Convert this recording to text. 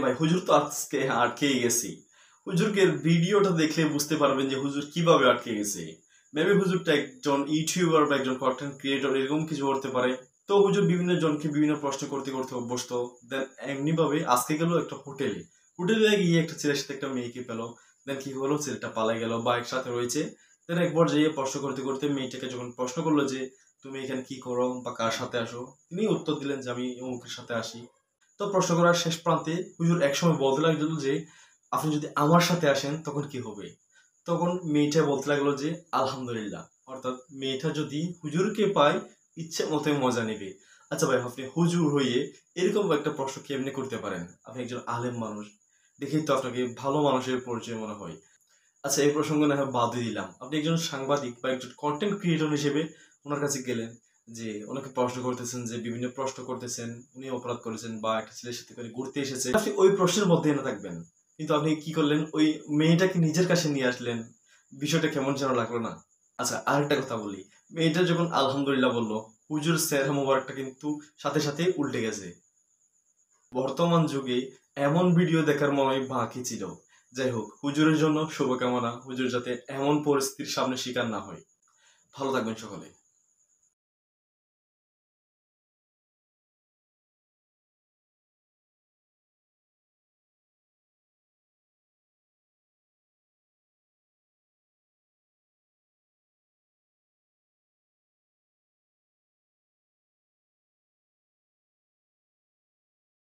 ভাই হুজুর তো আজকে আটকে গেছি। হুজুরকে ভিডিওটা দেখলে বুঝতে পারবেন যে হুজুর কিভাবে আটকে গেছে। মেবি হুজুরটা একজন ইউটিউবার বা একজন কন্টেন্ট ক্রিয়েটর এরকম কিছু করতে পারে। তো হুজুর বিভিন্ন জনকে বিভিন্ন প্রশ্ন করতে করতে অভ্যস্ত। দেন এমনি ভাবে আজকে গেল একটা হোটেলে। হোটেলে গিয়ে একটা ছেলের সাথে একটা মেয়েকে পেলো। দেন কি হলো, ছেলেটা পালাই গেল বা একসাথে রয়েছে। দেন একবার যেয়ে প্রশ্ন করতে করতে মেয়েটাকে যখন প্রশ্ন করলো যে তুমি এখানে কি করো বা কার সাথে আসো, তিনি উত্তর দিলেন যে আমি অমুকের সাথে আসি। তো প্রশ্ন করার শেষ প্রান্তে হুজুর একসময় বলতে লাগলো যে আপনি যদি আমার সাথে আসেন তখন কি হবে। তখন মেয়েটা বলতে লাগলো যে আলহামদুলিল্লাহ, অর্থাৎ মেয়েটা যদি হুজুরকে পায় ইচ্ছে মতো মজা নেবে। আচ্ছা ভাই, আপনি হুজুর হয়ে এরকম একটা প্রশ্ন কেমনে করতে পারেন? আপনি একজন আলেম মানুষ, দেখেই তো আপনাকে ভালো মানুষের পরিচয় মনে হয়। আচ্ছা, এই প্রসঙ্গে না হয় বাদ দিয়ে দিলাম, আপনি একজন সাংবাদিক বা একজন কন্টেন্ট ক্রিয়েটর হিসেবে ওনার কাছে গেলেন, যে ওনাকে প্রশ্ন করতেছেন, যে বিভিন্ন প্রশ্ন করতেছেন উনি অপরাধ করেছেন বা একটা ছেলের সাথে করে ঘুরতে এসেছে, আপনি ওই প্রশ্নের মধ্যে না থাকবেন, কিন্তু আপনি কি করলেন, ওই মেয়েটাকে নিজের কাছে নিয়ে আসলেন। বিষয়টা কেমন যেন লাগলো না? আচ্ছা, আরেকটা কথা বলি, মেয়েটা যখন আলহামদুলিল্লাহ বললো, হুজুর সেহরা মোবারকটা কিন্তু সাথে সাথে উল্টে গেছে। বর্তমান যুগে এমন ভিডিও দেখার মনে হয় বাকি ছিল। যাই হোক, হুজুরের জন্য শুভকামনা, হুজুর যাতে এমন পরিস্থিতির সামনে শিকার না হয়। ভালো থাকবেন সকলে।